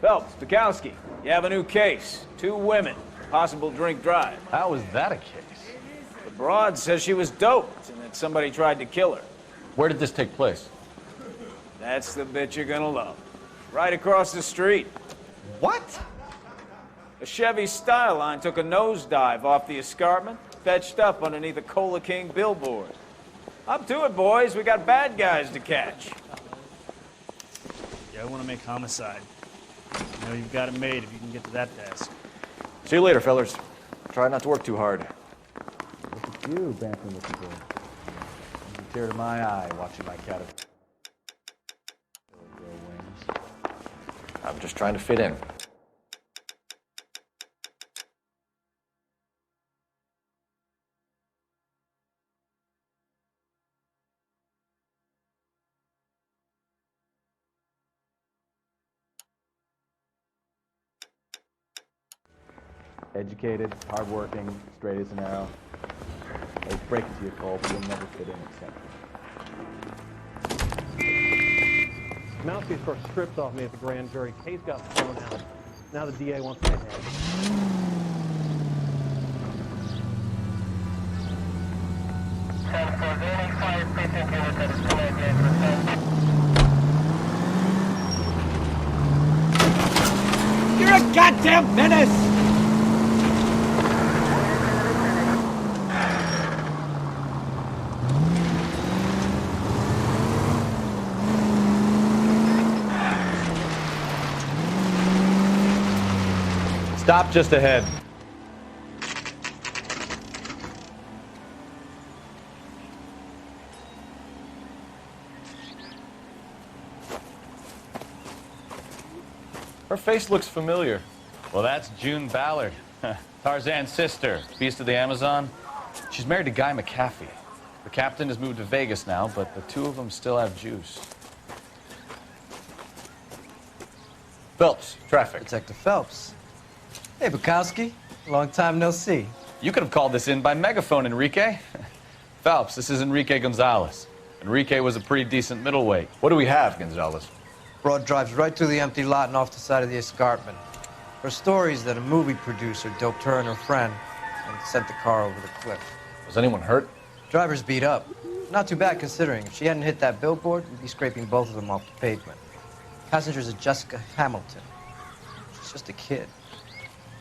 Phelps, Bukowski, you have a new case. 2 women, possible drink drive. How is that a case? The broad says she was doped and that somebody tried to kill her. Where did this take place? That's the bit you're gonna love. Right across the street. What? A Chevy Styline took a nosedive off the escarpment, fetched up underneath a Cola King billboard. Up to it, boys. We got bad guys to catch. Yeah, I want to make homicide. You know you've got it made if you can get to that desk. See you later, fellers. Try not to work too hard. Look at you, bantering with the boy. A tear to my eye watching my cat. I'm just trying to fit in. Educated, hardworking, straight as an arrow. They break into your cold, but you'll never fit in except. Mouthpiece first stripped off me at the grand jury. Case got thrown out. Now the DA wants my head. You're a goddamn menace! Stop just ahead. Her face looks familiar. Well, that's June Ballard, Tarzan's sister, beast of the Amazon. She's married to Guy McAfee. The captain has moved to Vegas now, but the 2 of them still have juice. Phelps, traffic. Detective Phelps. Hey, Bukowski. Long time no see. You could have called this in by megaphone, Enrique. Phelps, this is Enrique Gonzalez. Enrique was a pretty decent middleweight. What do we have, Gonzalez? Broad drives right through the empty lot and off the side of the escarpment. Her story is that a movie producer doped her and her friend and sent the car over the cliff. Was anyone hurt? Driver's beat up. Not too bad considering. If she hadn't hit that billboard, we'd be scraping both of them off the pavement. Passenger's a Jessica Hamilton. She's just a kid.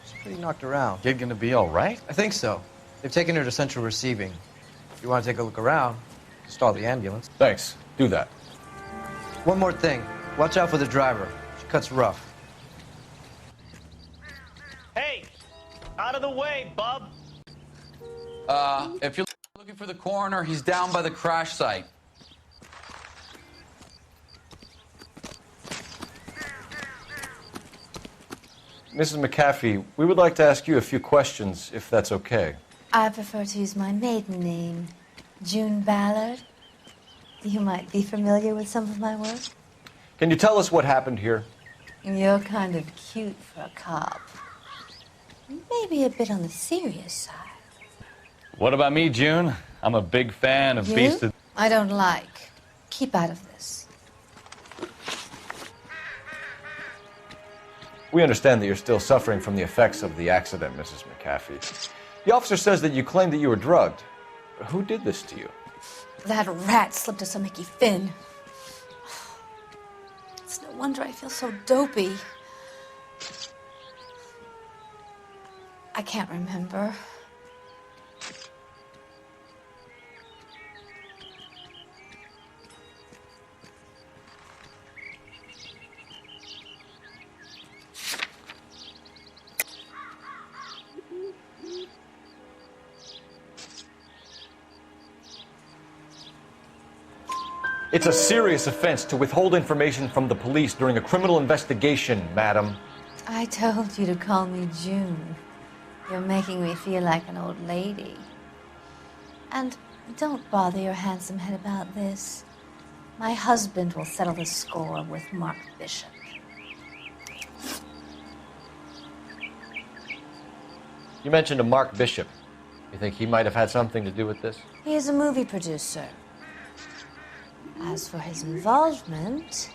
She's pretty knocked around. Kid gonna be all right? I think so. They've taken her to central receiving. If you want to take a look around, stall the ambulance. Thanks. Do that. One more thing. Watch out for the driver. She cuts rough. Hey! Out of the way, bub! If you're looking for the coroner, he's down by the crash site. Mrs. McAfee, we would like to ask you a few questions, if that's okay. I prefer to use my maiden name, June Ballard. You might be familiar with some of my work. Can you tell us what happened here? You're kind of cute for a cop. Maybe a bit on the serious side. What about me, June? I'm a big fan of You? Beast of... I don't like. Keep out of this. We understand that you're still suffering from the effects of the accident, Mrs. McAfee. The officer says that you claimed that you were drugged. Who did this to you? That rat slipped us a Mickey Finn. It's no wonder I feel so dopey. I can't remember. It's a serious offense to withhold information from the police during a criminal investigation, madam. I told you to call me June. You're making me feel like an old lady. And don't bother your handsome head about this. My husband will settle the score with Mark Bishop. You mentioned a Mark Bishop. You think he might have had something to do with this? He is a movie producer. As for his involvement,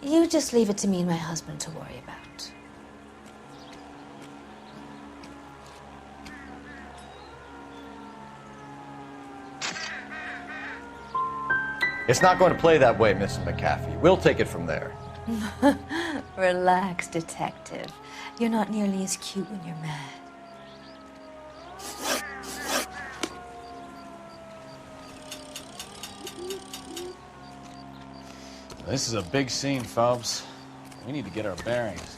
You just leave it to me and my husband to worry about. It's not going to play that way, Mrs. McAfee. We'll take it from there. Relax, detective. You're not nearly as cute when you're mad. This is a big scene, Phelps. We need to get our bearings.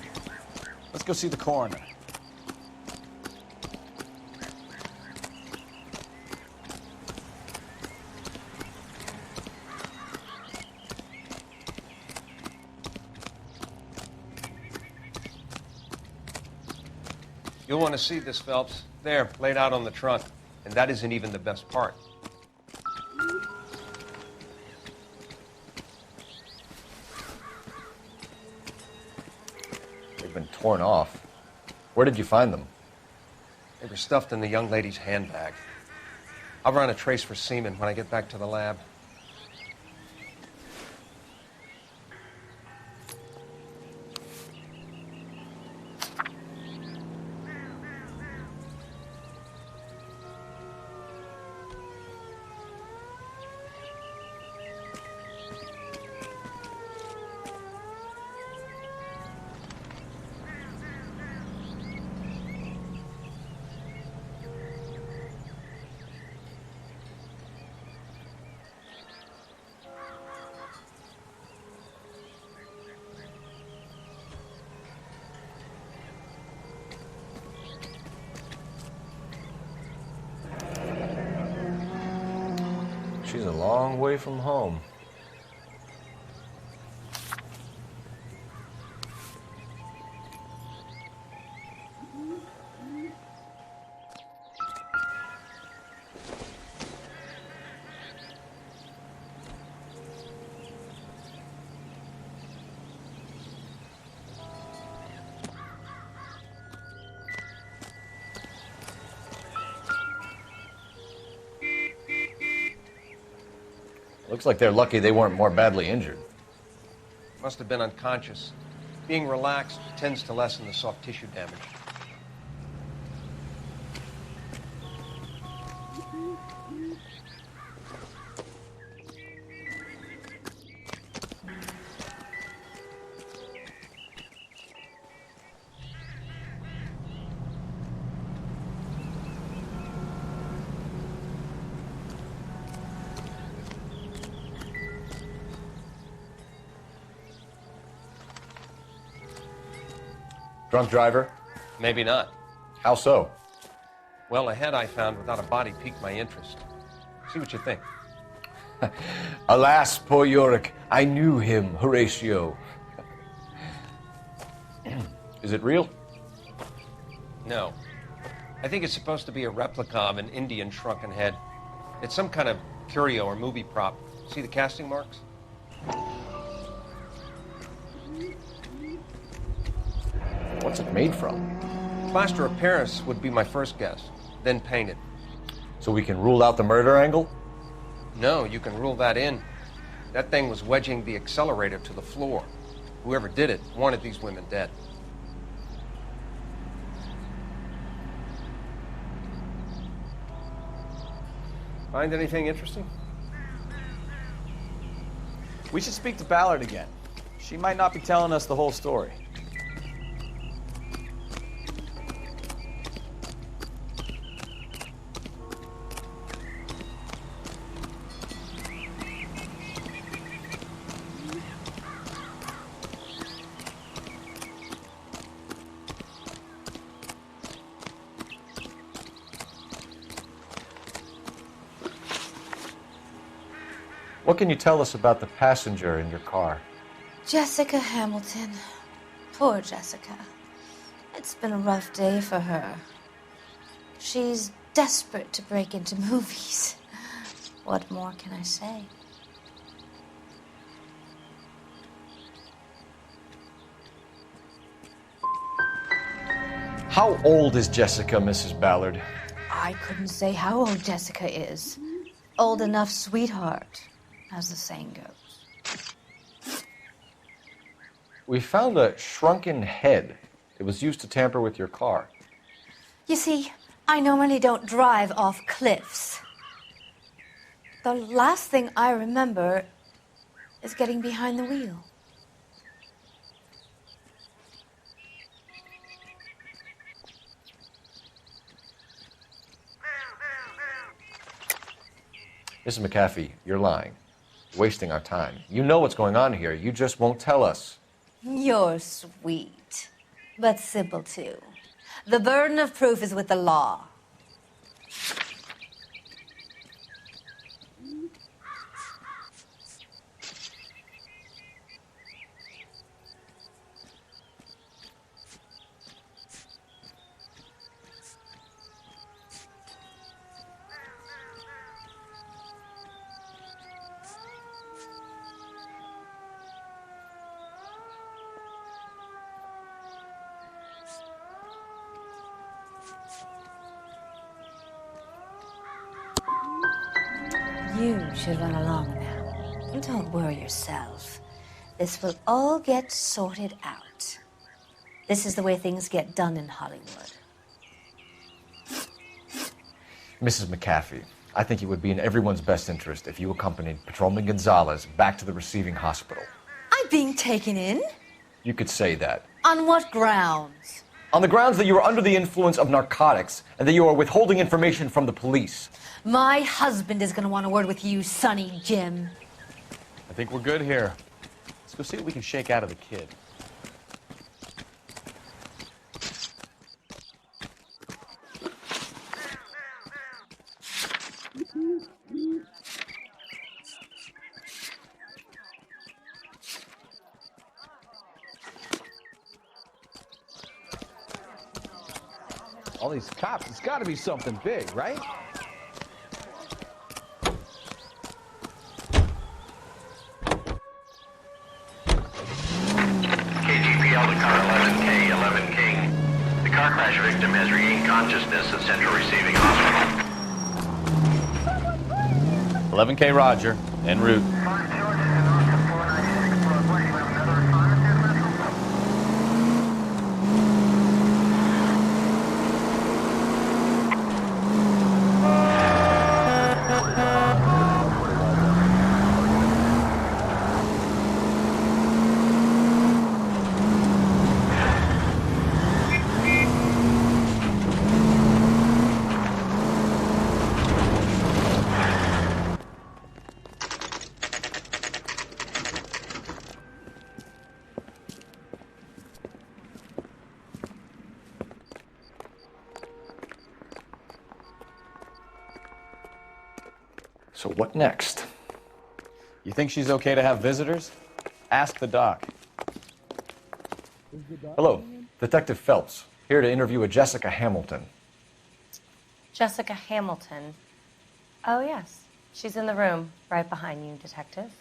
Let's go see the coroner. You'll want to see this, Phelps. There, laid out on the trunk. And that isn't even the best part. They've been torn off. Where did you find them? They were stuffed in the young lady's handbag. I'll run a trace for semen when I get back to the lab. She's a long way from home. Looks like they're lucky they weren't more badly injured. Must have been unconscious. Being relaxed tends to lessen the soft tissue damage. Drunk driver? Maybe not. How so? Well, a head I found without a body piqued my interest. See what you think. Alas, poor Yorick, I knew him, Horatio. Is it real? No. I think it's supposed to be a replica of an Indian shrunken head. It's some kind of curio or movie prop. See the casting marks? What's it made from? Plaster of Paris would be my first guess, then painted. So we can rule out the murder angle? No, you can rule that in. That thing was wedging the accelerator to the floor. Whoever did it wanted these women dead. Find anything interesting? We should speak to Ballard again. She might not be telling us the whole story. What can you tell us about the passenger in your car? Jessica Hamilton. Poor Jessica. It's been a rough day for her. She's desperate to break into movies. What more can I say? How old is Jessica, Mrs. Ballard? I couldn't say how old Jessica is. Old enough, sweetheart, as the saying goes. We found a shrunken head. It was used to tamper with your car. You see, I normally don't drive off cliffs. The last thing I remember is getting behind the wheel. Mrs. McAfee, you're lying. Wasting our time. You know what's going on here. You just won't tell us. You're sweet, but simple too. The burden of proof is with the law. You should run along now. Don't worry yourself. This will all get sorted out. This is the way things get done in Hollywood. Mrs. McAfee, I think it would be in everyone's best interest if you accompanied Patrolman Gonzalez back to the receiving hospital. I'm being taken in? You could say that. On what grounds? On the grounds that you are under the influence of narcotics and that you are withholding information from the police. My husband is going to want a word with you, Sonny Jim. I think we're good here. Let's go see what we can shake out of the kid. All these cops, it's got to be something big, right? KGPL to car 11K, 11 King. The car crash victim has regained consciousness at Central Receiving Hospital. 11K Roger, en route. So what next? You think she's okay to have visitors? Ask the doc. Hello, Detective Phelps, here to interview a Jessica Hamilton. Jessica Hamilton. Oh, yes. She's in the room, right behind you, Detective.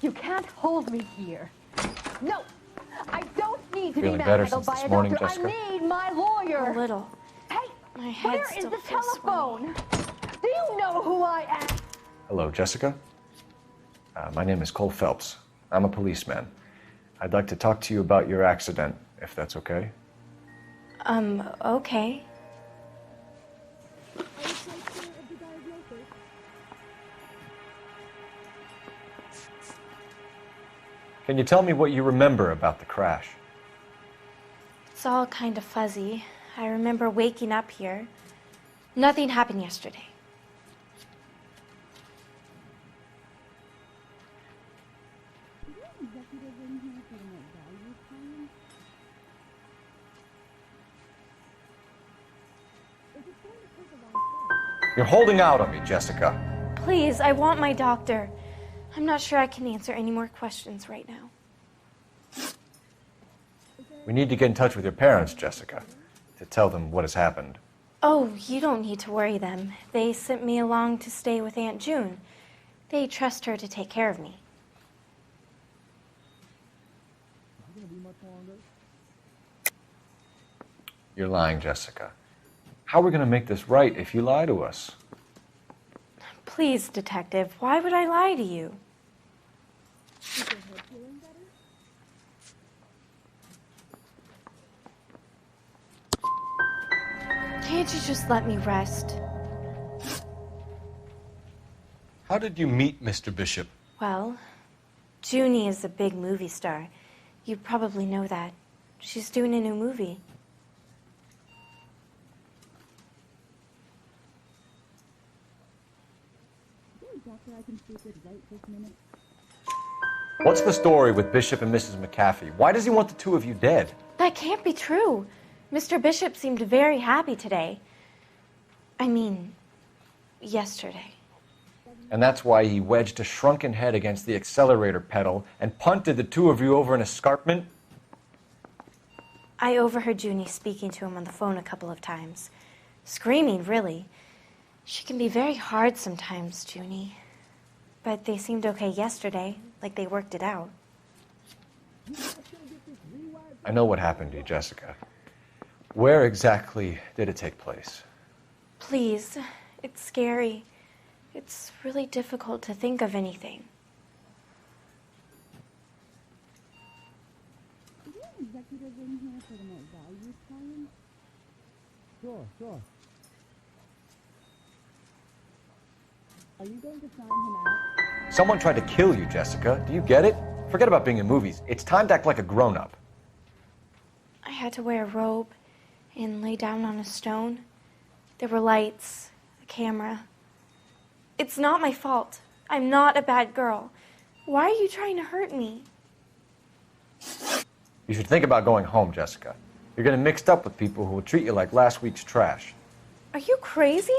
You can't hold me here. No, I don't need to Feeling be better manhandled since by this a morning, doctor. Jessica? I need my lawyer. A little. Hey, My head where is still the feels telephone? Do you know who I am? Hello, Jessica. My name is Cole Phelps. I'm a policeman. I'd like to talk to you about your accident, if that's okay. Okay. Can you tell me what you remember about the crash? It's all kind of fuzzy. I remember waking up here. Nothing happened yesterday. You're holding out on me, Jessica. Please, I want my doctor. I'm not sure I can answer any more questions right now. We need to get in touch with your parents, Jessica, to tell them what has happened. Oh, you don't need to worry them. They sent me along to stay with Aunt June. They trust her to take care of me. You're lying, Jessica. How are we going to make this right if you lie to us? Please, Detective, why would I lie to you? can't you just let me rest? How did you meet Mr. Bishop? Well, Junie is a big movie star. You probably know that. She's doing a new movie. What's the story with Bishop and Mrs. McAfee? Why does he want the two of you dead? That can't be true. Mr. Bishop seemed very happy today. I mean, yesterday. And that's why he wedged a shrunken head against the accelerator pedal and punted the two of you over an escarpment? I overheard Junie speaking to him on the phone a couple of times. Screaming, really. She can be very hard sometimes, Junie. But they seemed okay yesterday, like they worked it out. I know what happened to you, Jessica. Where exactly did it take place? Please, it's scary. It's really difficult to think of anything. Sure. Are you going to sign him out? Someone tried to kill you, Jessica. Do you get it? Forget about being in movies. It's time to act like a grown-up. I had to wear a robe and lay down on a stone. There were lights, a camera. It's not my fault. I'm not a bad girl. Why are you trying to hurt me? You should think about going home, Jessica. You're getting mixed up with people who will treat you like last week's trash. Are you crazy?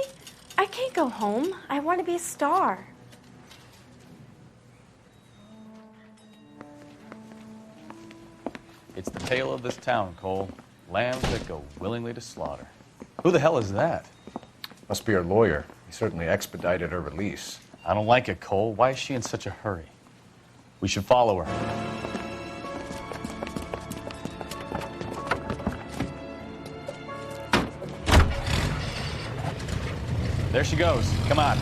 I can't go home. I want to be a star. It's the tale of this town, Cole. Lambs that go willingly to slaughter. Who the hell is that? Must be her lawyer. He certainly expedited her release. I don't like it, Cole. Why is she in such a hurry? We should follow her. There she goes. Come on.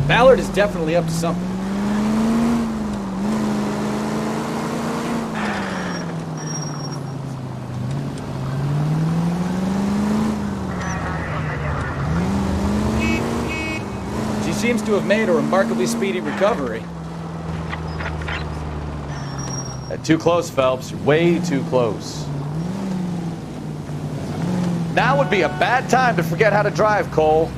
Ballard is definitely up to something. She seems to have made a remarkably speedy recovery. Too close, Phelps. You're way too close. Now would be a bad time to forget how to drive, Cole.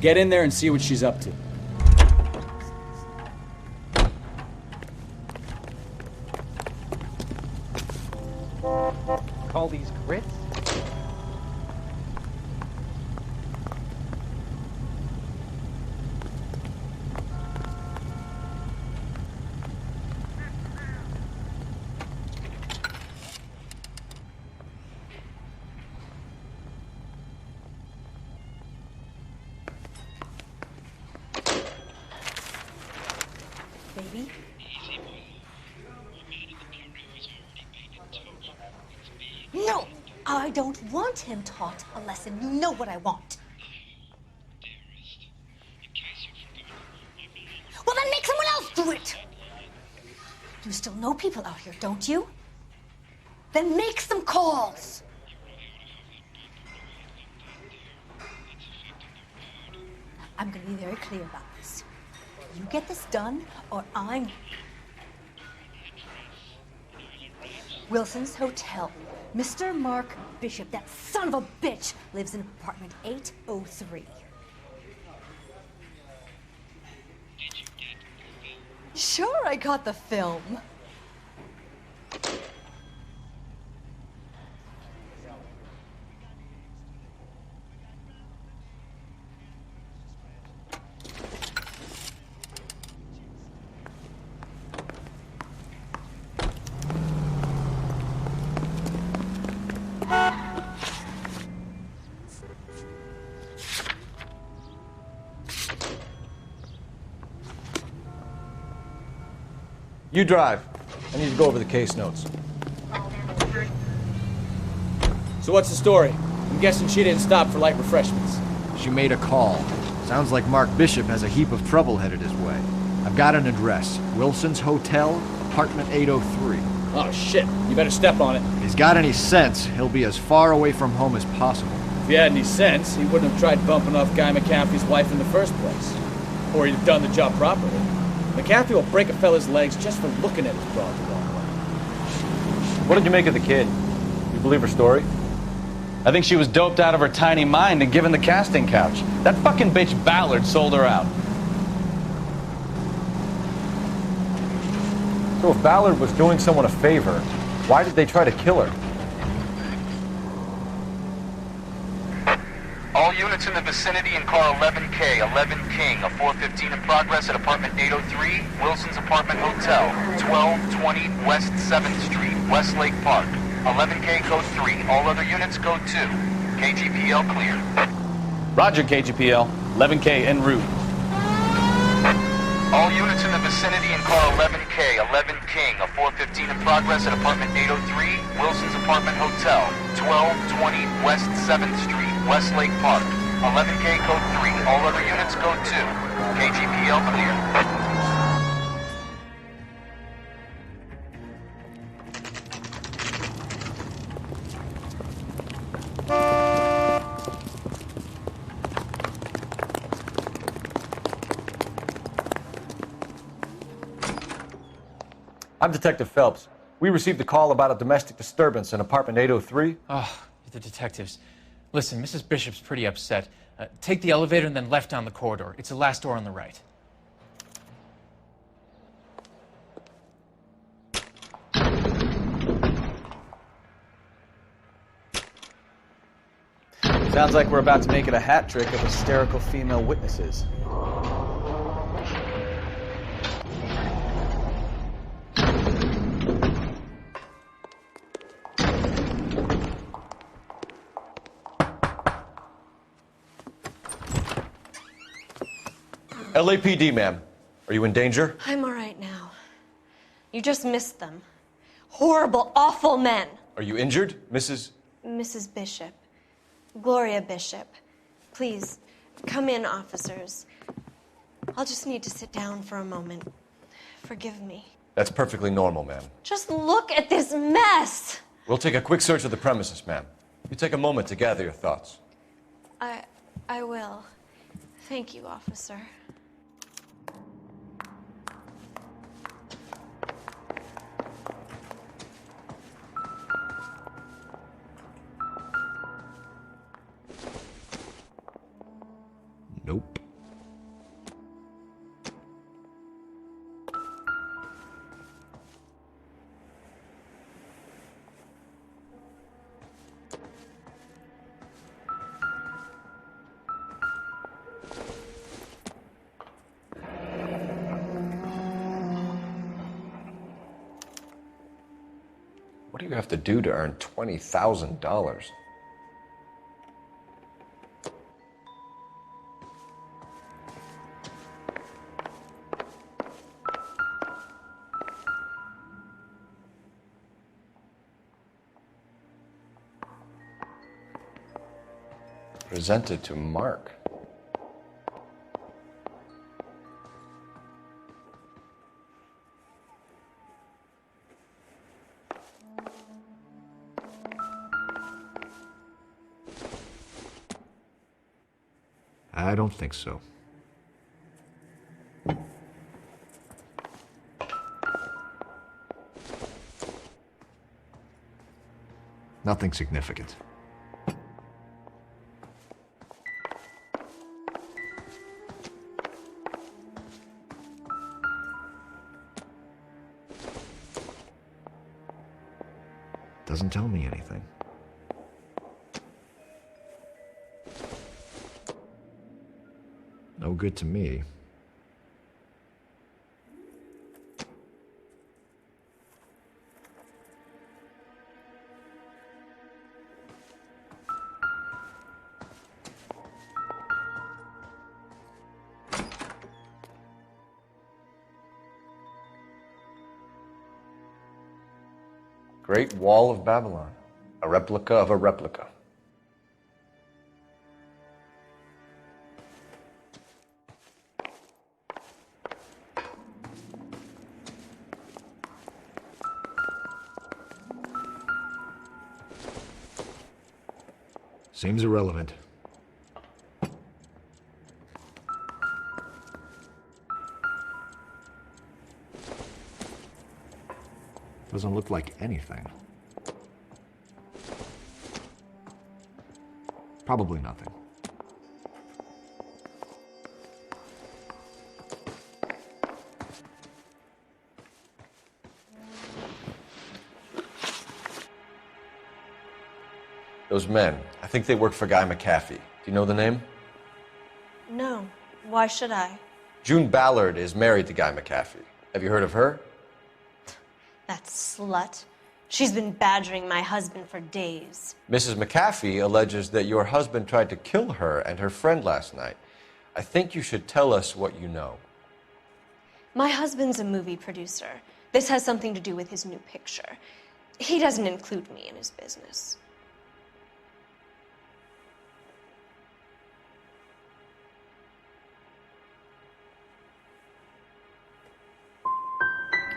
Get in there and see what she's up to. Call these grits? Baby? No! I don't want him taught a lesson. You know what I want. Well, then make someone else do it! You still know people out here, don't you? Then make some calls! I'm gonna be very clear about this. You get this done, or I'm... Wilson's Hotel. Mr. Mark Bishop, that son of a bitch, lives in apartment 803. Sure, I got the film. You drive. I need to go over the case notes. So what's the story? I'm guessing she didn't stop for light refreshments. She made a call. Sounds like Mark Bishop has a heap of trouble headed his way. I've got an address. Wilson's Hotel, apartment 803. Oh, shit. You better step on it. If he's got any sense, he'll be as far away from home as possible. If he had any sense, he wouldn't have tried bumping off Guy McCaffrey's wife in the first place. Or he'd have done the job properly. McCaffrey will break a fella's legs just for looking at his broad the wrong way. What did you make of the kid? You believe her story? I think she was doped out of her tiny mind and given the casting couch. That fucking bitch Ballard sold her out. So if Ballard was doing someone a favor, why did they try to kill her? All units in the vicinity in car 11K, 11 King, a 415 in progress at apartment 803, Wilson's Apartment Hotel, 1220 West 7th Street, Westlake Park. 11K code 3, all other units code 2. KGPL clear. Roger, KGPL. 11K en route. All units in the vicinity in car 11K, 11 King, a 415 in progress at apartment 803, Wilson's Apartment Hotel, 1220 West 7th Street, Westlake Park. 11K code 3, all other units code 2. KGPL clear. I'm Detective Phelps. We received a call about a domestic disturbance in apartment 803. Oh, the detectives. Listen, Mrs. Bishop's pretty upset. Take the elevator and then left down the corridor. It's the last door on the right. Sounds like we're about to make it a hat trick of hysterical female witnesses. LAPD, ma'am. Are you in danger? I'm all right now. You just missed them. Horrible, awful men. Are you injured, Mrs.? Mrs. Bishop. Gloria Bishop. Please, come in, officers. I'll just need to sit down for a moment. Forgive me. That's perfectly normal, ma'am. Just look at this mess! We'll take a quick search of the premises, ma'am. You take a moment to gather your thoughts. I will. Thank you, officer. Nope. What do you have to do to earn $20,000? Presented to Mark. I don't think so. Nothing significant. Doesn't tell me anything. No good to me. Great Wall of Babylon, a replica of a replica. Seems irrelevant. Doesn't look like anything. Probably nothing. Those men, I think they work for Guy McAfee. Do you know the name? No. Why should I? June Ballard is married to Guy McAfee. Have you heard of her? That slut. She's been badgering my husband for days. Mrs. McAfee alleges that your husband tried to kill her and her friend last night. I think you should tell us what you know. My husband's a movie producer. This has something to do with his new picture. He doesn't include me in his business.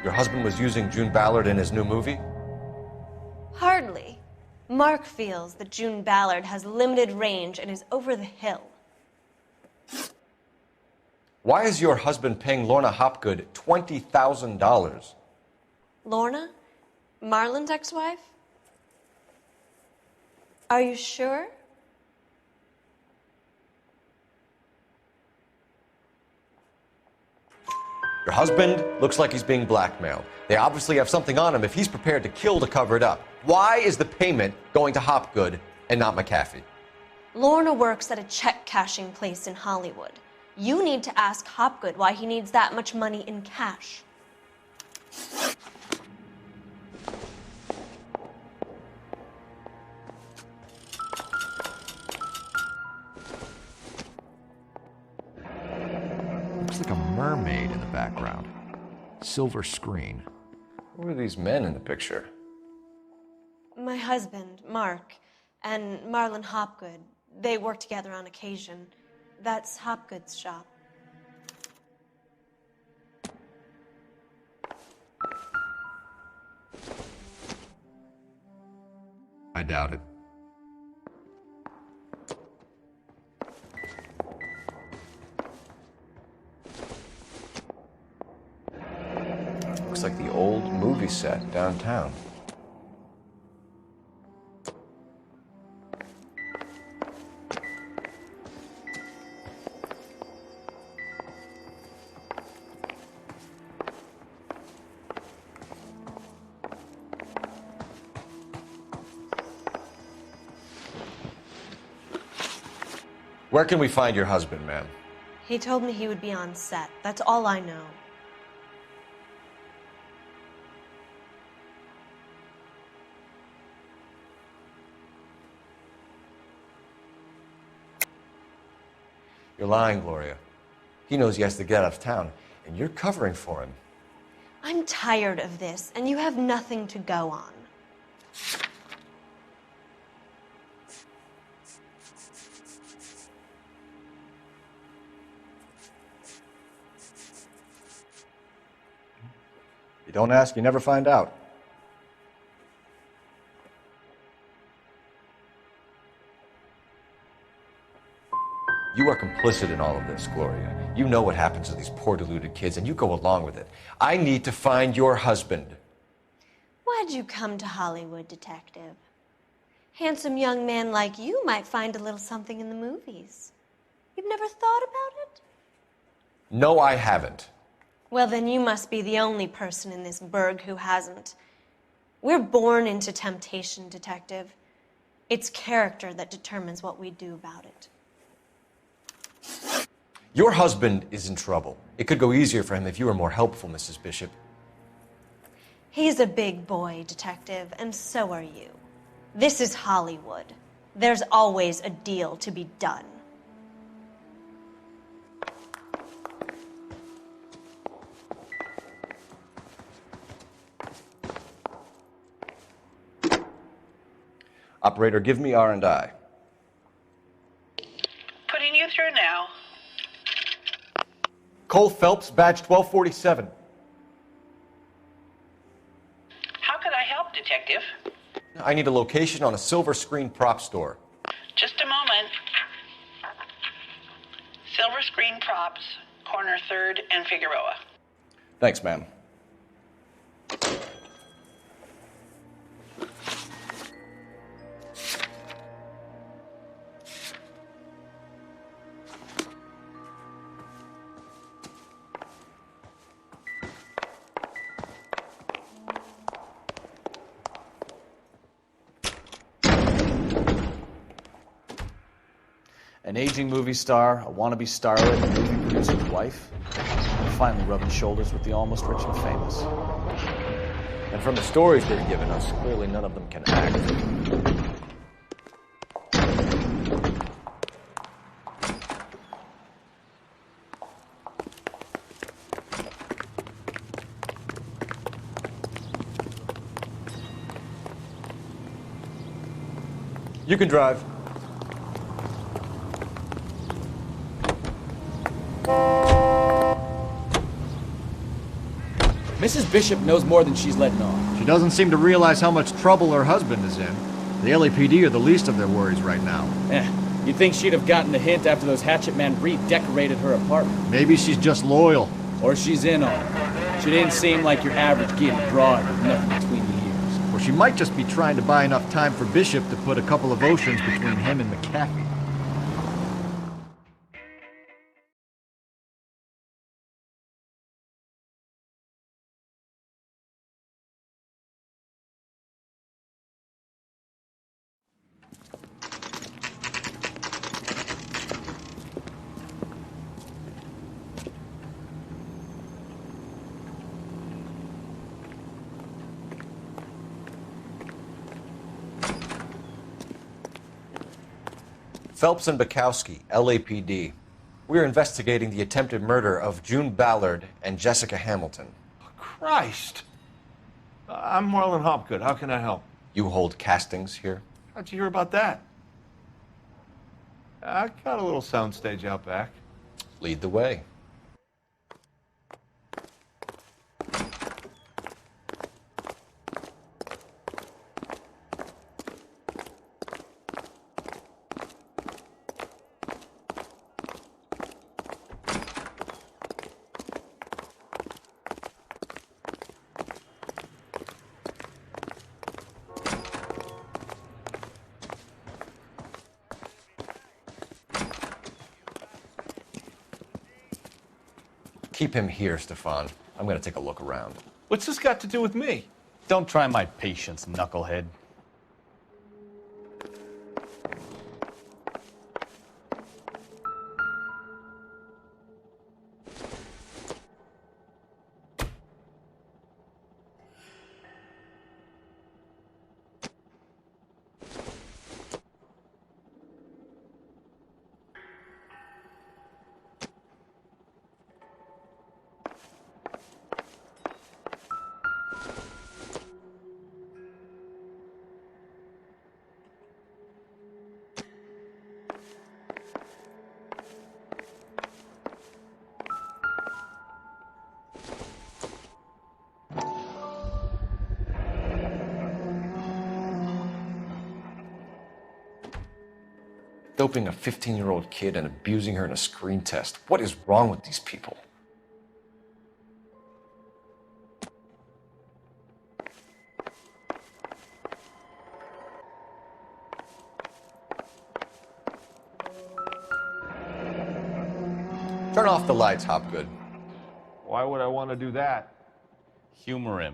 Your husband was using June Ballard in his new movie? Hardly. Mark feels that June Ballard has limited range and is over the hill. Why is your husband paying Lorna Hopgood $20,000? Lorna? Marlon's ex-wife? Are you sure? Your husband looks like he's being blackmailed. They obviously have something on him if he's prepared to kill to cover it up. Why is the payment going to Hopgood and not McAfee? Lorna works at a check-cashing place in Hollywood. You need to ask Hopgood why he needs that much money in cash. Looks like a mermaid in the background. Silver screen. Who are these men in the picture? My husband, Mark, and Marlon Hopgood. They work together on occasion. That's Hopgood's shop. I doubt it. Looks like the old movie set downtown. Where can we find your husband, ma'am? He told me he would be on set. That's all I know. You're lying, Gloria. He knows he has to get out of town, and you're covering for him. I'm tired of this, and you have nothing to go on. You don't ask, you never find out. You are complicit in all of this, Gloria. You know what happens to these poor deluded kids, and you go along with it. I need to find your husband. Why'd you come to Hollywood, detective? Handsome young man like you might find a little something in the movies. You've never thought about it? No, I haven't. Well, then you must be the only person in this burg who hasn't. We're born into temptation, Detective. It's character that determines what we do about it. Your husband is in trouble. It could go easier for him if you were more helpful, Mrs. Bishop. He's a big boy, Detective, and so are you. This is Hollywood. There's always a deal to be done. Operator, give me R&I. Putting you through now. Cole Phelps, badge 1247. How could I help, Detective? I need a location on a silver screen prop store. Just a moment. Silver Screen Props, corner 3rd and Figueroa. Thanks, ma'am. An aging movie star, a wannabe starlet, a movie producer's wife, and finally rubbing shoulders with the almost rich and famous. And from the stories they're giving us, clearly none of them can act. You can drive. Mrs. Bishop knows more than she's letting on. She doesn't seem to realize how much trouble her husband is in. The LAPD are the least of their worries right now. You'd think she'd have gotten the hint after those hatchet men redecorated her apartment. Maybe she's just loyal. Or she's in on it. She didn't seem like your average giddy broad with nothing between the ears. Or she might just be trying to buy enough time for Bishop to put a couple of oceans between him and McAfee. Phelps and Bukowski, LAPD. We're investigating the attempted murder of June Ballard and Jessica Hamilton. Christ! I'm Marlon Hopgood. How can I help? You hold castings here? How'd you hear about that? I got a little soundstage out back. Lead the way. Keep him here, Stefan. I'm going to take a look around. What's this got to do with me? Don't try my patience, knucklehead. Doping a 15-year-old kid and abusing her in a screen test. What is wrong with these people? Turn off the lights, Hopgood. Why would I want to do that? Humor him.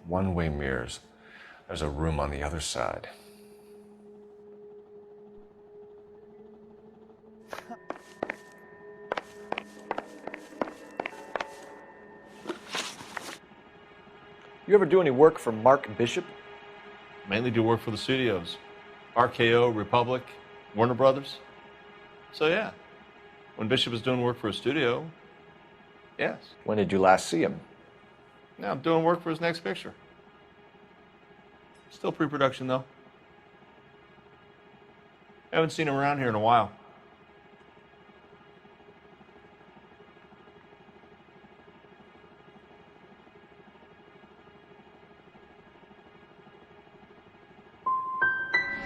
One-way mirrors. There's a room on the other side. You ever do any work for Mark Bishop? Mainly do work for the studios. RKO, Republic, Warner Brothers. So yeah, when Bishop is doing work for a studio, yes. When did you last see him? Now I'm doing work for his next picture. Still pre-production though. Haven't seen him around here in a while.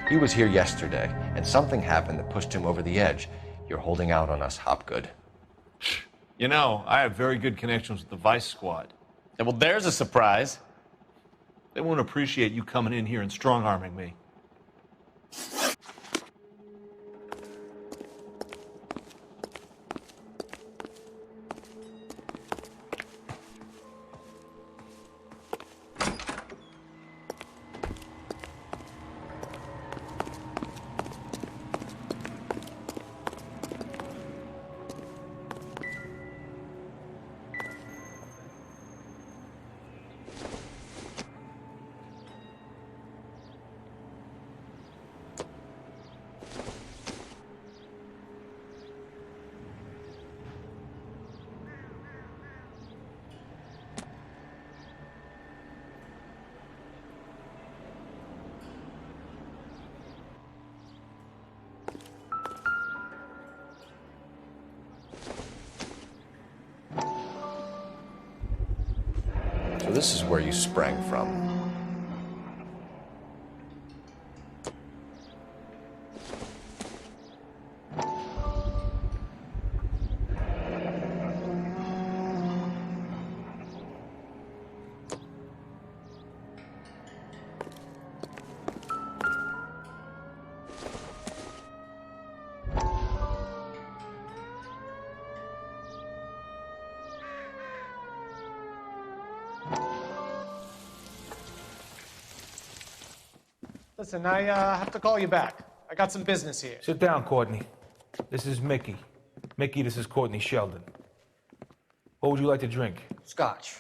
He was here yesterday, and something happened that pushed him over the edge. You're holding out on us, Hopgood. You know, I have very good connections with the Vice Squad. Well, there's a surprise. They won't appreciate you coming in here and strong-arming me. So this is where you sprang from. Listen, I have to call you back. I got some business here. Sit down, Courtney. This is Mickey. Mickey, this is Courtney Sheldon. What would you like to drink? Scotch.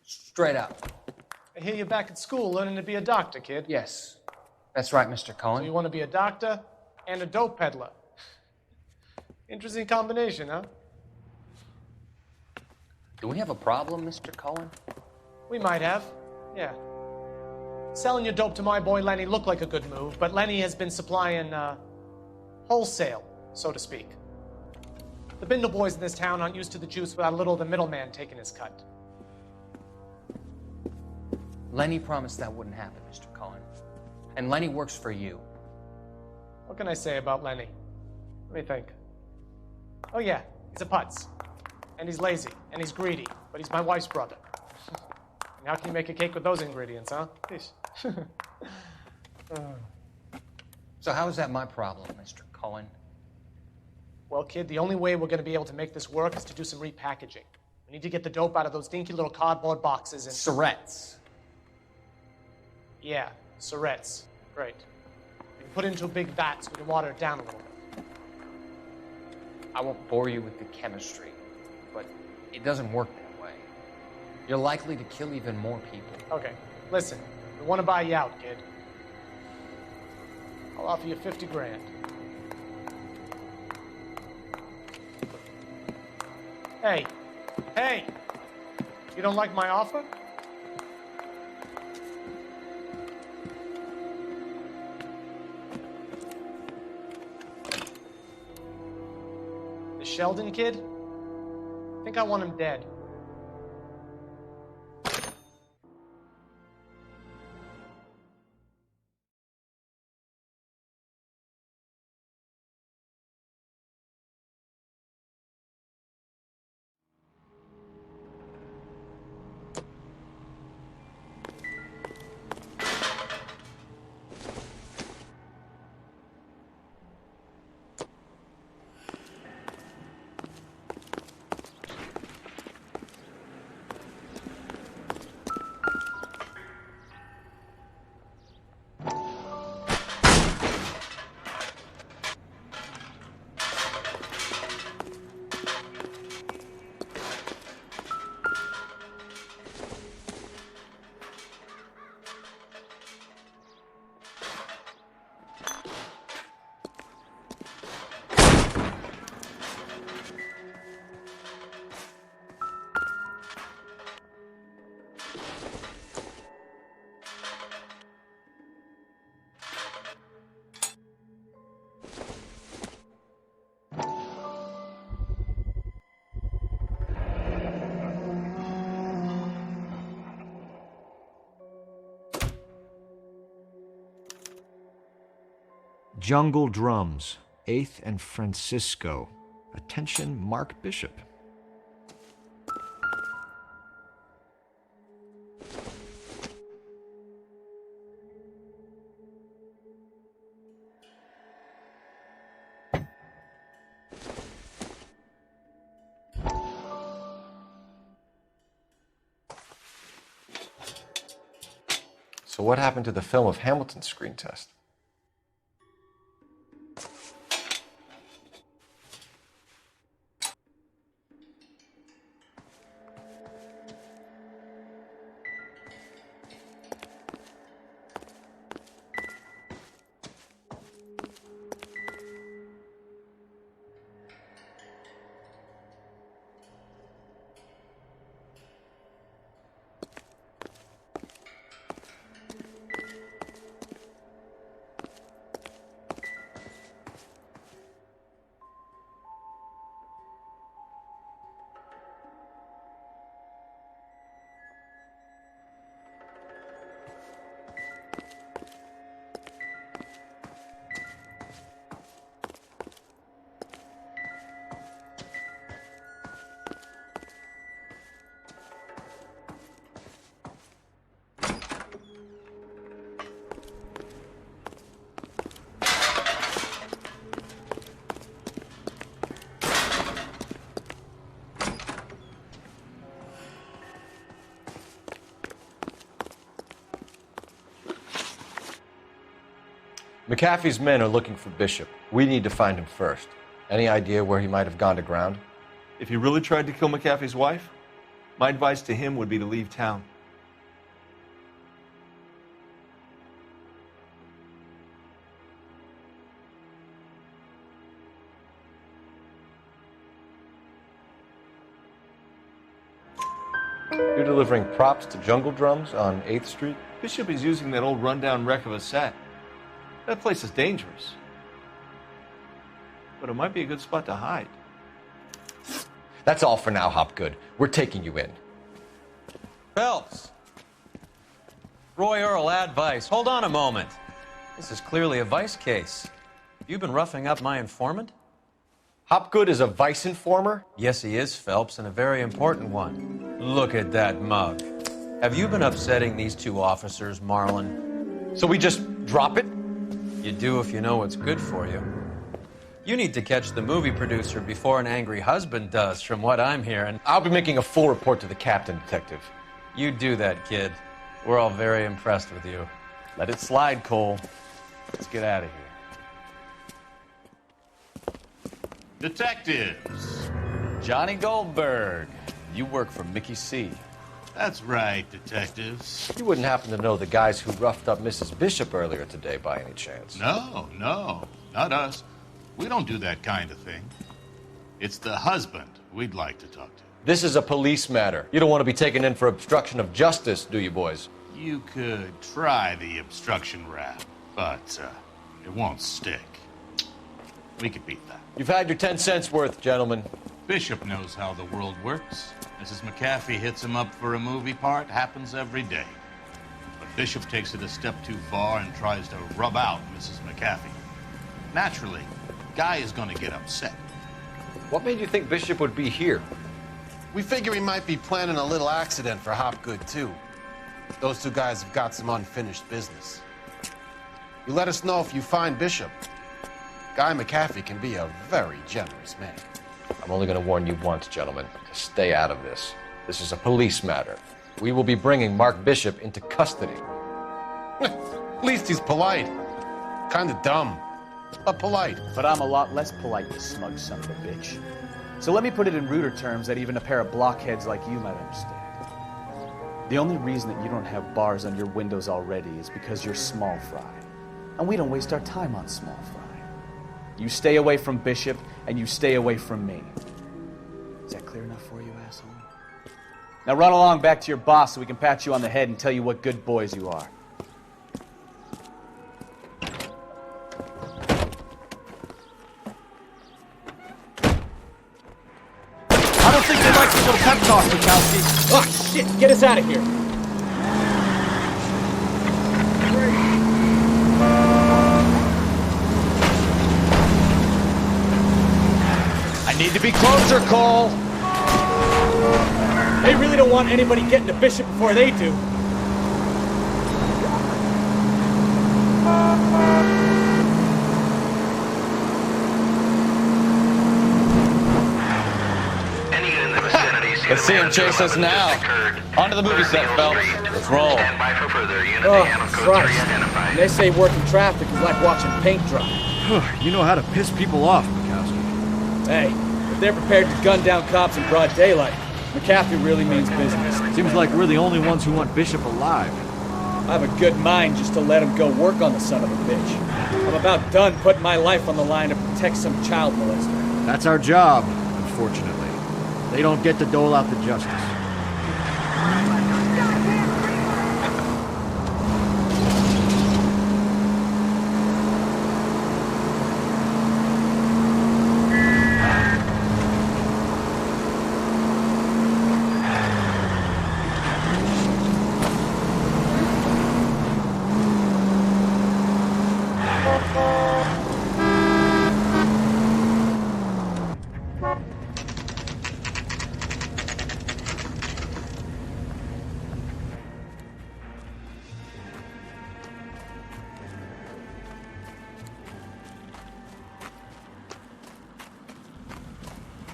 Straight out. I hear you're back at school learning to be a doctor, kid. Yes. That's right, Mr. Cohen. So you want to be a doctor and a dope peddler. Interesting combination, huh? Do we have a problem, Mr. Cohen? We might have, yeah. Selling your dope to my boy Lenny looked like a good move, but Lenny has been supplying, wholesale, so to speak. The Bindle boys in this town aren't used to the juice without a little of the middleman taking his cut. Lenny promised that wouldn't happen, Mr. Cohen. And Lenny works for you. What can I say about Lenny? Let me think. Oh yeah, he's a putz. And he's lazy, and he's greedy, but he's my wife's brother. And how can you make a cake with those ingredients, huh? Please. So how is that my problem, Mr. Cohen? Well, kid, the only way we're going to be able to make this work is to do some repackaging. We need to get the dope out of those dinky little cardboard boxes and... Surrettes. Yeah, Surrettes. Great. We can put it into a big vat so we can water it down a little bit. I won't bore you with the chemistry, but it doesn't work that way. You're likely to kill even more people. Okay, listen. We want to buy you out, kid. I'll offer you 50 grand. Hey, hey! You don't like my offer? The Sheldon kid? I think I want him dead. Jungle Drums, 8th and Francisco. Attention, Mark Bishop. So what happened to the film of Hamilton's screen test? McAfee's men are looking for Bishop. We need to find him first. Any idea where he might have gone to ground? If he really tried to kill McAfee's wife, my advice to him would be to leave town. You're delivering props to Jungle Drums on 8th Street? Bishop is using that old rundown wreck of a set. That place is dangerous. But it might be a good spot to hide. That's all for now, Hopgood. We're taking you in. Phelps! Roy Earl, advice. Hold on a moment. This is clearly a vice case. You've been roughing up my informant? Hopgood is a vice informer? Yes, he is, Phelps, and a very important one. Look at that mug. Have you been upsetting these two officers, Marlin? So we just drop it? You do if you know what's good for you. You need to catch the movie producer before an angry husband does, from what I'm hearing. I'll be making a full report to the captain, Detective. You do that, kid. We're all very impressed with you. Let it slide, Cole. Let's get out of here. Detectives. Johnny Goldberg. You work for Mickey C. That's right, detectives. You wouldn't happen to know the guys who roughed up Mrs. Bishop earlier today by any chance? No, not us. We don't do that kind of thing. It's the husband we'd like to talk to. This is a police matter. You don't want to be taken in for obstruction of justice, do you, boys? You could try the obstruction rap, but it won't stick. We could beat that. You've had your 10 cents worth, gentlemen. Bishop knows how the world works. Mrs. McAfee hits him up for a movie part. Happens every day. But Bishop takes it a step too far and tries to rub out Mrs. McAfee. Naturally, Guy is going to get upset. What made you think Bishop would be here? We figure he might be planning a little accident for Hopgood, too. Those two guys have got some unfinished business. You let us know if you find Bishop. Guy McAfee can be a very generous man. I'm only going to warn you once, gentlemen, to stay out of this. This is a police matter. We will be bringing Mark Bishop into custody. At least he's polite. Kind of dumb, but polite. But I'm a lot less polite, you smug son of a bitch. So let me put it in ruder terms that even a pair of blockheads like you might understand. The only reason that you don't have bars on your windows already is because you're small fry. And we don't waste our time on small fry. You stay away from Bishop, and you stay away from me. clear enough for you, asshole? Now run along back to your boss so we can pat you on the head and tell you what good boys you are. I don't think they like this little pep talk, Bukowski. Oh, shit! Get us out of here! I need to be closer, Cole. They really don't want anybody getting to Bishop before they do. Let's see him chase us now. On to the movie set, Phelps. Let's roll. Oh, Christ. They say working traffic is like watching paint dry. You know how to piss people off, Bukowski. Hey, if they're prepared to gun down cops in broad daylight, McAfee really means business. Seems like we're the only ones who want Bishop alive. I have a good mind just to let him go work on the son of a bitch. I'm about done putting my life on the line to protect some child molester. That's our job, unfortunately. They don't get to dole out the justice.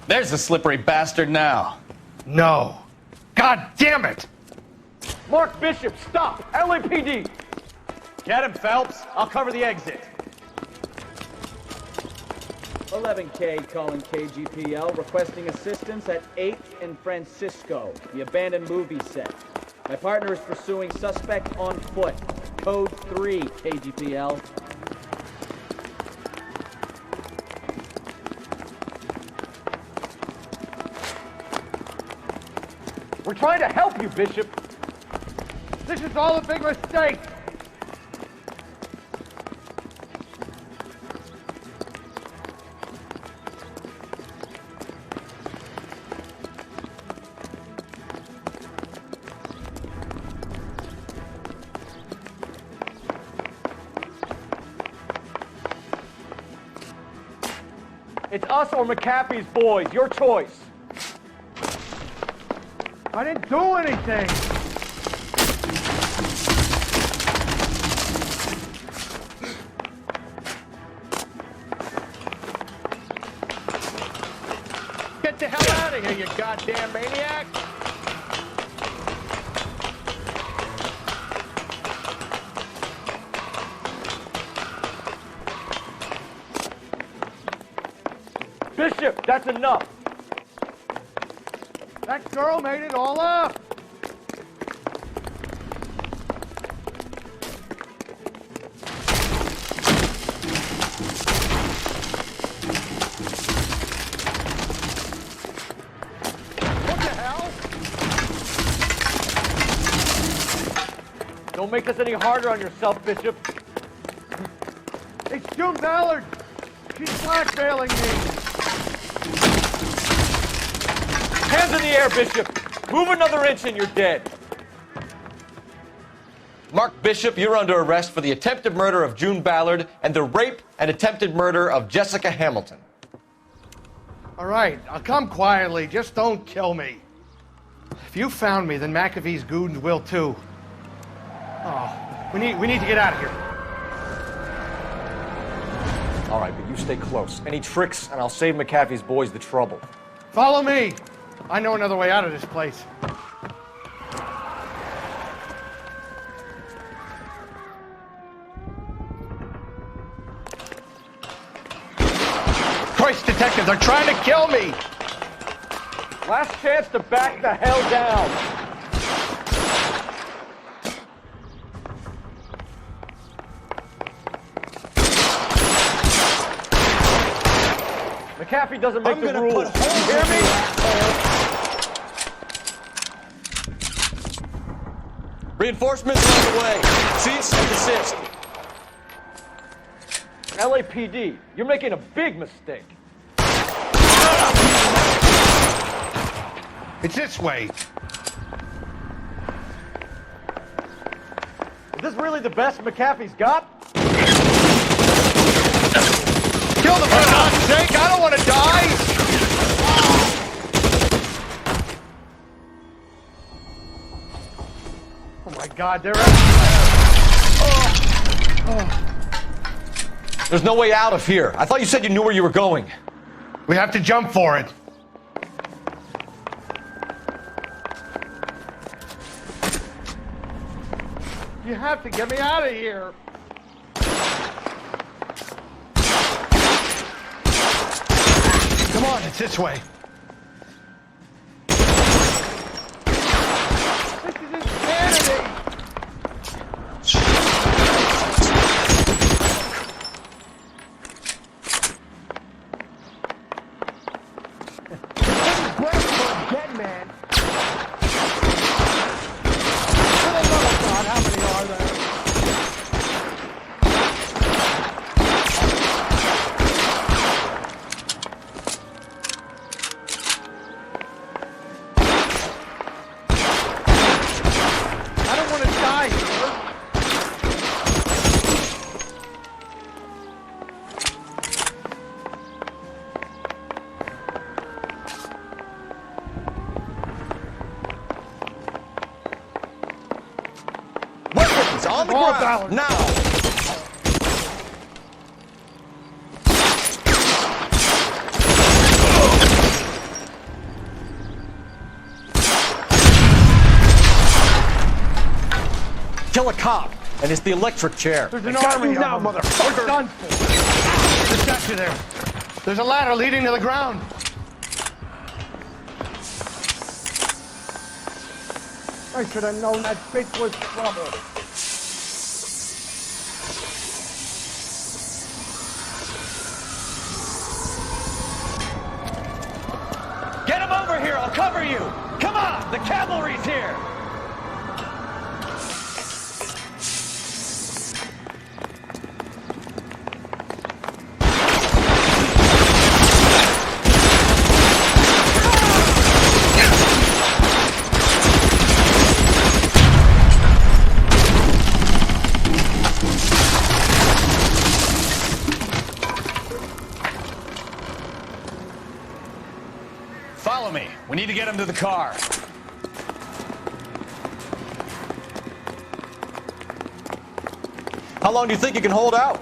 There's the slippery bastard now. No. God damn it! Mark Bishop, stop! LAPD! Get him, Phelps. I'll cover the exit. 11K calling KGPL, requesting assistance at 8th and Francisco, the abandoned movie set. My partner is pursuing suspect on foot. Code 3, KGPL. We're trying to help you, Bishop. This is all a big mistake. It's us or McAfee's boys. Your choice. I didn't do anything. Get the hell out of here, you goddamn maniac! Bishop, that's enough. That girl made it all up. What the hell? Don't make this any harder on yourself, Bishop. It's June Ballard. She's blackmailing me. Hands in the air, Bishop. Move another inch and you're dead. Mark Bishop, you're under arrest for the attempted murder of June Ballard and the rape and attempted murder of Jessica Hamilton. All right, I'll come quietly. Just don't kill me. If you found me, then McAfee's goons will too. Oh, we need to get out of here. All right, but you stay close. Any tricks, and I'll save McAfee's boys the trouble. Follow me. I know another way out of this place. Christ, detectives are trying to kill me! Last chance to back the hell down. McAfee doesn't make the rules. You hear me? Reinforcements are on the way. Cease and desist. LAPD, you're making a big mistake. It's this way. Is this really the best McAfee's got? Kill them, for God's sake! I don't want to die! Oh my God, they're There's no way out of here. I thought you said you knew where you were going. We have to jump for it. You have to get me out of here. Come on, it's this way. This is insanity. Dead man. How many are there? I don't want to die here. Weapons on the ground now. Kill a cop, and it's the electric chair. There's an army now, motherfucker. We're done for. There's got you there. There's a ladder leading to the ground. I should have known that bitch was trouble. Get him over here! I'll cover you! Come on! The cavalry's here! Follow me. We need to get him to the car. How long do you think you can hold out?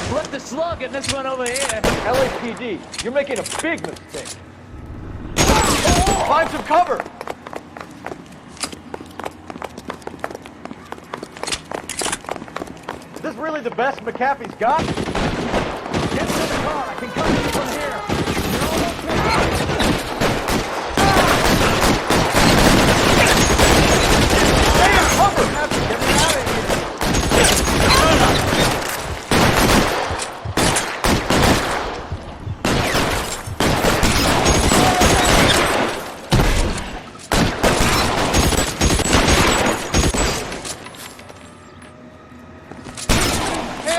Flip the slug and this one over here. LAPD, you're making a big mistake. Find some cover. Is this really the best McAfee's got? Get to the car. I can come to you from here. Stay in cover. Get me out of here.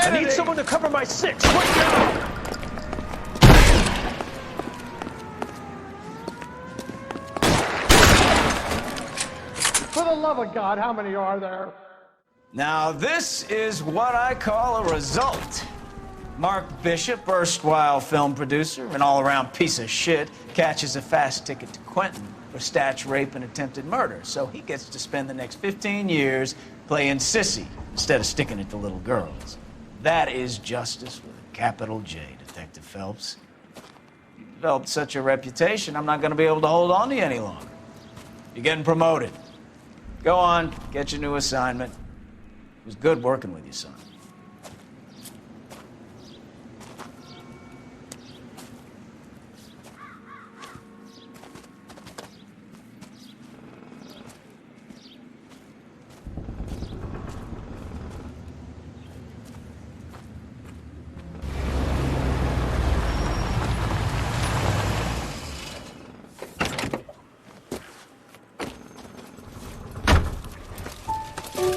I need someone to cover my six. Quick now! For the love of God, how many are there? Now, this is what I call a result. Mark Bishop, erstwhile film producer, an all-around piece of shit, catches a fast ticket to Quentin for statch rape and attempted murder. So he gets to spend the next 15 years playing sissy instead of sticking it to little girls. That is justice with a capital J, Detective Phelps. You developed such a reputation, I'm not going to be able to hold on to you any longer. You're getting promoted. Go on, get your new assignment. It was good working with you, son.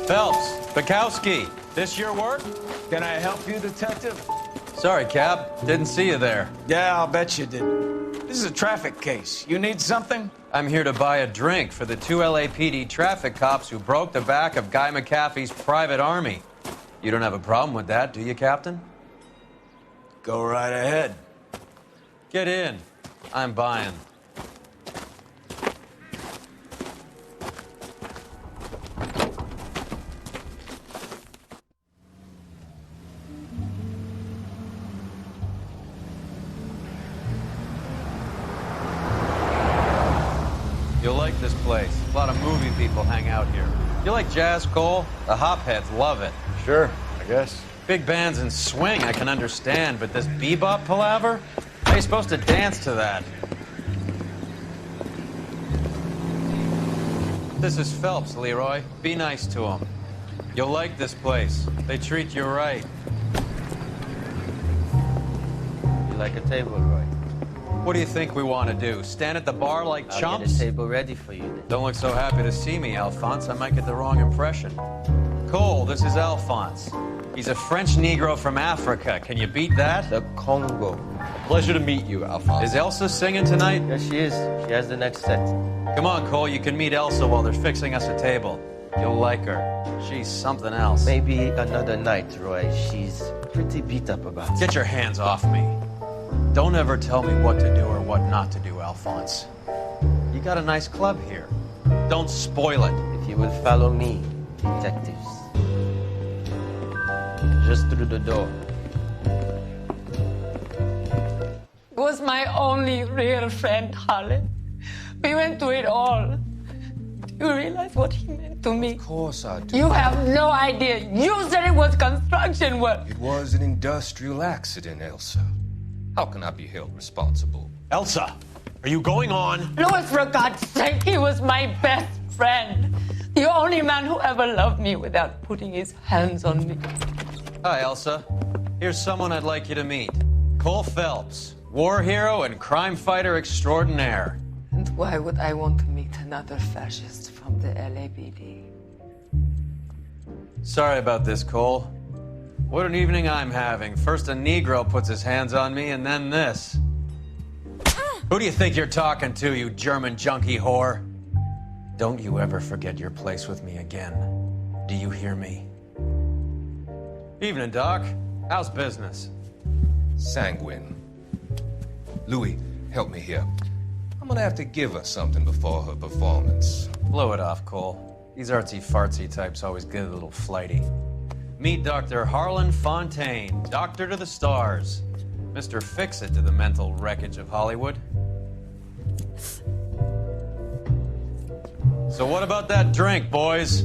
Phelps, Bukowski, this your work? Can I help you, Detective? Sorry, Cap. Didn't see you there. Yeah, I'll bet you did. This is a traffic case. You need something? I'm here to buy a drink for the 2 LAPD traffic cops who broke the back of Guy McAfee's private army. You don't have a problem with that, do you, Captain? Go right ahead. Get in. I'm buying. You'll like this place. A lot of movie people hang out here. You like jazz, Cole? The hopheads love it. Sure, I guess. Big bands and swing I can understand, but this bebop palaver? How are you supposed to dance to that? This is Phelps, Leroy. Be nice to him. You'll like this place. They treat you right. You like a table, Roy? What do you think we want to do? Stand at the bar like I'll chumps? get a table ready for you then. Don't look so happy to see me, Alphonse. I might get the wrong impression. Cole, this is Alphonse. He's a French Negro from Africa. Can you beat that? The Congo. Pleasure to meet you, Alphonse. Is Elsa singing tonight? Yes, she is. She has the next set. Come on, Cole. You can meet Elsa while they're fixing us a table. You'll like her. She's something else. Maybe another night, Roy. She's pretty beat up about it. Get your hands off me. Don't ever tell me what to do or what not to do, Alphonse. You got a nice club here. Don't spoil it. If you will follow me, detectives. Just through the door. Was my only real friend, Harlan. We went through it all. Do you realize what he meant to me? Of course I do. You have no idea. You said it was construction work. It was an industrial accident, Elsa. How can I be held responsible? Elsa, are you going on? Louis, for God's sake, he was my best friend. The only man who ever loved me without putting his hands on me. Hi, Elsa. Here's someone I'd like you to meet. Cole Phelps, war hero and crime fighter extraordinaire. And why would I want to meet another fascist from the LAPD? Sorry about this, Cole. What an evening I'm having. First a Negro puts his hands on me, and then this. Who do you think you're talking to, you German junkie whore? Don't you ever forget your place with me again. Do you hear me? Evening, Doc. How's business? Sanguine. Louis, help me here. I'm gonna have to give her something before her performance. Blow it off, Cole. These artsy-fartsy types always get a little flighty. Meet Dr. Harlan Fontaine, doctor to the stars. Mr. Fix-It to the mental wreckage of Hollywood. So what about that drink, boys?